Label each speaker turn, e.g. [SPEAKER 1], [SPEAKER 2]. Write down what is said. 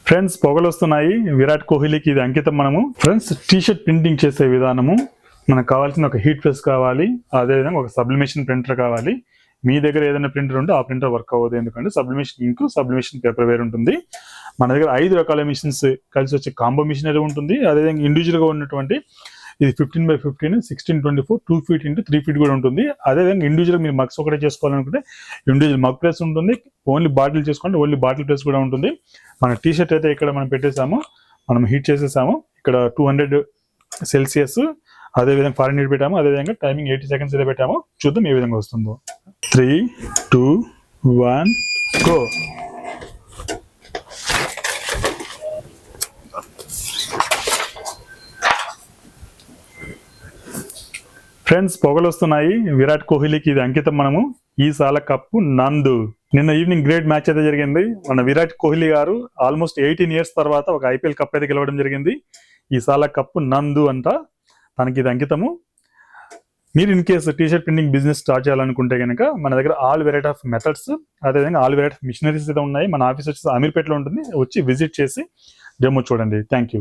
[SPEAKER 1] Friends పొగలు వస్తున్నాయి. విరాట్ కోహ్లీకి ఇది అంకితం. మనము ఫ్రెండ్స్ టీ-షర్ట్ ప్రింటింగ్ చేసే విధానము, మనకు కావాల్సిన ఒక హీట్ ప్రెస్ కావాలి, అదేవిధంగా ఒక సబ్లిమేషన్ ప్రింటర్ కావాలి. మీ దగ్గర ఏదైనా ప్రింటర్ ఉంటే ఆ ప్రింటర్ వర్క్ అవ్వదు, ఎందుకంటే సబ్లిమేషన్ ఇంక్, సబ్లిమేషన్ పేపర్ వేరు ఉంటుంది. మన దగ్గర 5 రకాల మిషన్స్ కలిసి వచ్చే కాంబో మిషనరీ ఉంటుంది. అదేవిధంగా ఇండివిజువల్ గా ఉన్నటువంటి ఇది 15x15, 1624, 2 feet into 3 feet కూడా ఉంటుంది. అదేవిధంగా ఇండివిజువల్ మీరు మగ్స్ ఒకటే చేసుకోవాలనుకుంటే ఇండివిజువల్ మగ్ ప్రెస్ ఉంటుంది. ఓన్లీ బాటిల్ చేసుకోండి, ఓన్లీ బాటిల్ ప్రెస్ కూడా ఉంటుంది. మన టీ షర్ట్ అయితే ఇక్కడ మనం పెట్టేసాము, మనం హీట్ చేసేసాము. ఇక్కడ 200 సెల్సియస్, అదేవిధంగా ఫారెన్ హీట్ పెట్టాము. అదేవిధంగా టైమింగ్ 80 seconds అయితే పెట్టాము. చూద్దాం ఏ విధంగా వస్తుందో. 3, 2, 1 గో. ఫ్రెండ్స్ పొగలు వస్తున్నాయి. విరాట్ కోహ్లీకి ఇది అంకితం. మనము ఈ సాల కప్పు నందు. నిన్న ఈవినింగ్ గ్రేట్ మ్యాచ్ అయితే జరిగింది. మన విరాట్ కోహ్లీ గారు ఆల్మోస్ట్ 18 years తర్వాత ఒక IPL కప్ అయితే గెలవడం జరిగింది. ఈ సాల కప్పు నందు అంట, తనకి ఇది అంకితము. మీరు in case T-shirt printing business start చేయాలనుకుంటే కనుక మన దగ్గర ఆల్ వెరైటీ ఆఫ్ మెథడ్స్, అదేవిధంగా ఆల్ వెరైటీ ఆఫ్ మిషనరీస్ అయితే ఉన్నాయి. మన ఆఫీస్ వచ్చేసి అమీర్పేటలో ఉంటుంది. వచ్చి విజిట్ చేసి డెమో చూడండి. Thank you.